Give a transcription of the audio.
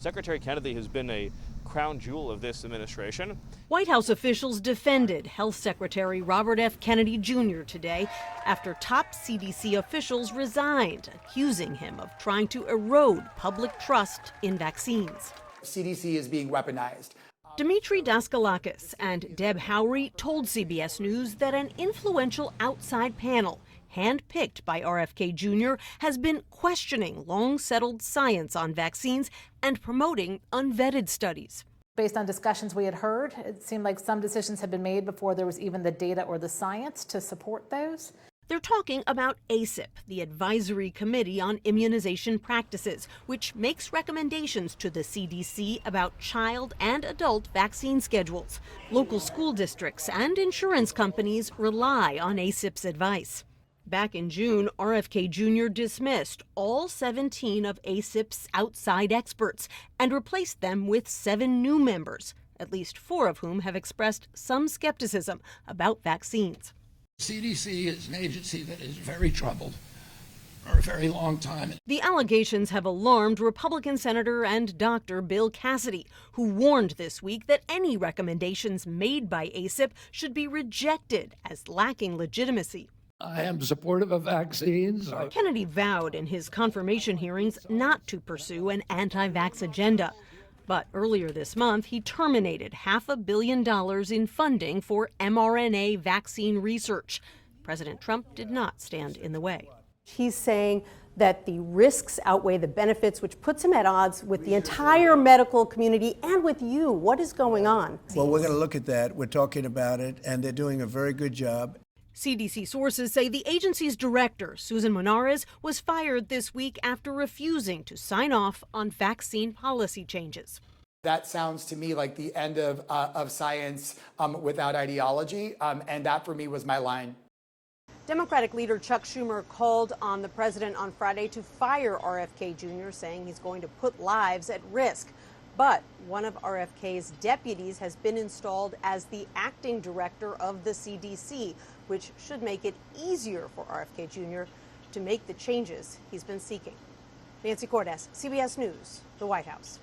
Secretary Kennedy has been a crown jewel of this administration. White House officials defended Health Secretary Robert F. Kennedy Jr. today after top CDC officials resigned, accusing him of trying to erode public trust in vaccines. CDC is being weaponized. Dimitri Daskalakis and Deb Howry told CBS News that an influential outside panel, handpicked by RFK Jr., has been questioning long-settled science on vaccines and promoting unvetted studies. Based on discussions we had heard, it seemed like some decisions had been made before there was even the data or the science to support those. They're talking about ACIP, the Advisory Committee on Immunization Practices, which makes recommendations to the CDC about child and adult vaccine schedules. Local school districts and insurance companies rely on ACIP's advice. Back in June, RFK Jr. dismissed all 17 of ACIP's outside experts and replaced them with 7 new members, at least 4 of whom have expressed some skepticism about vaccines. CDC is an agency that is very troubled for a very long time. The allegations have alarmed Republican Senator and Dr. Bill Cassidy, who warned this week that any recommendations made by ACIP should be rejected as lacking legitimacy. I am supportive of vaccines. Kennedy vowed in his confirmation hearings not to pursue an anti-vax agenda. But earlier this month, he terminated $500 million in funding for mRNA vaccine research. President Trump did not stand in the way. He's saying that the risks outweigh the benefits, which puts him at odds with the entire medical community and with you. What is going on? Well, we're going to look at that. We're talking about it, and they're doing a very good job. CDC sources say the agency's director, Susan Monares, was fired this week after refusing to sign off on vaccine policy changes. That sounds to me like the end of science without ideology, and that for me was my line. Democratic leader Chuck Schumer called on the president on Friday to fire RFK Jr., saying he's going to put lives at risk. But one of RFK's deputies has been installed as the acting director of the CDC, which should make it easier for RFK Jr. to make the changes he's been seeking. Nancy Cordes, CBS News, the White House.